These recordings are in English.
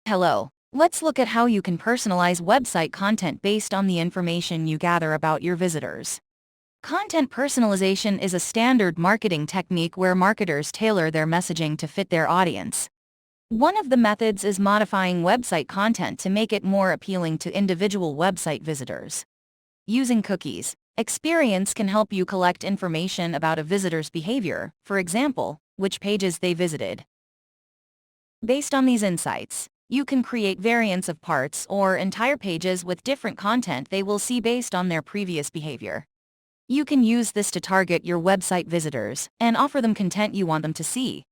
Hello. Let's look at how you can personalize website content based on the information you gather about your visitors. Content personalization is a standard marketing technique where marketers tailor their messaging to fit their audience. One of the methods is modifying website content to make it more appealing to individual website visitors. Using cookies, Xperience can help you collect information about a visitor's behavior, for example, which pages they visited. Based on these insights, you can create variants of parts or entire pages with different content they will see based on their previous behavior. You can use this to target your website visitors and offer them content you want them to see.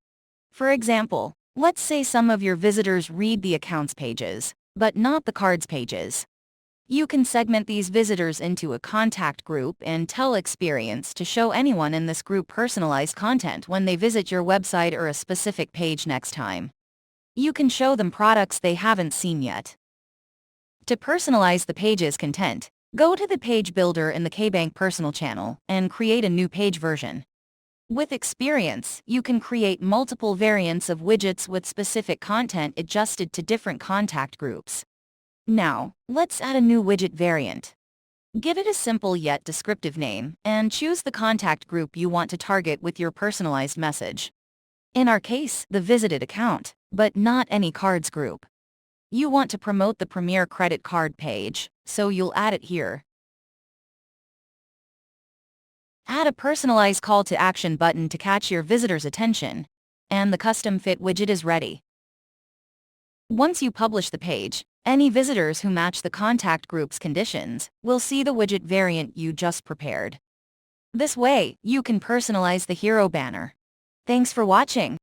For example, let's say some of your visitors read the accounts pages, but not the cards pages. You can segment these visitors into a contact group and tell Xperience to show anyone in this group personalized content when they visit your website or a specific page next time. You can show them products they haven't seen yet. To personalize the page's content, go to the page builder in the KBank personal channel and create a new page version. With Xperience, you can create multiple variants of widgets with specific content adjusted to different contact groups. Now, let's add a new widget variant. Give it a simple yet descriptive name, and choose the contact group you want to target with your personalized message. In our case, the visited account, but not any cards group. You want to promote the Premier credit card page, so you'll add it here. Add a personalized call to action button to catch your visitor's attention, and the custom fit widget is ready. Once you publish the page, any visitors who match the contact group's conditions will see the widget variant you just prepared. This way, you can personalize the hero banner. Thanks for watching.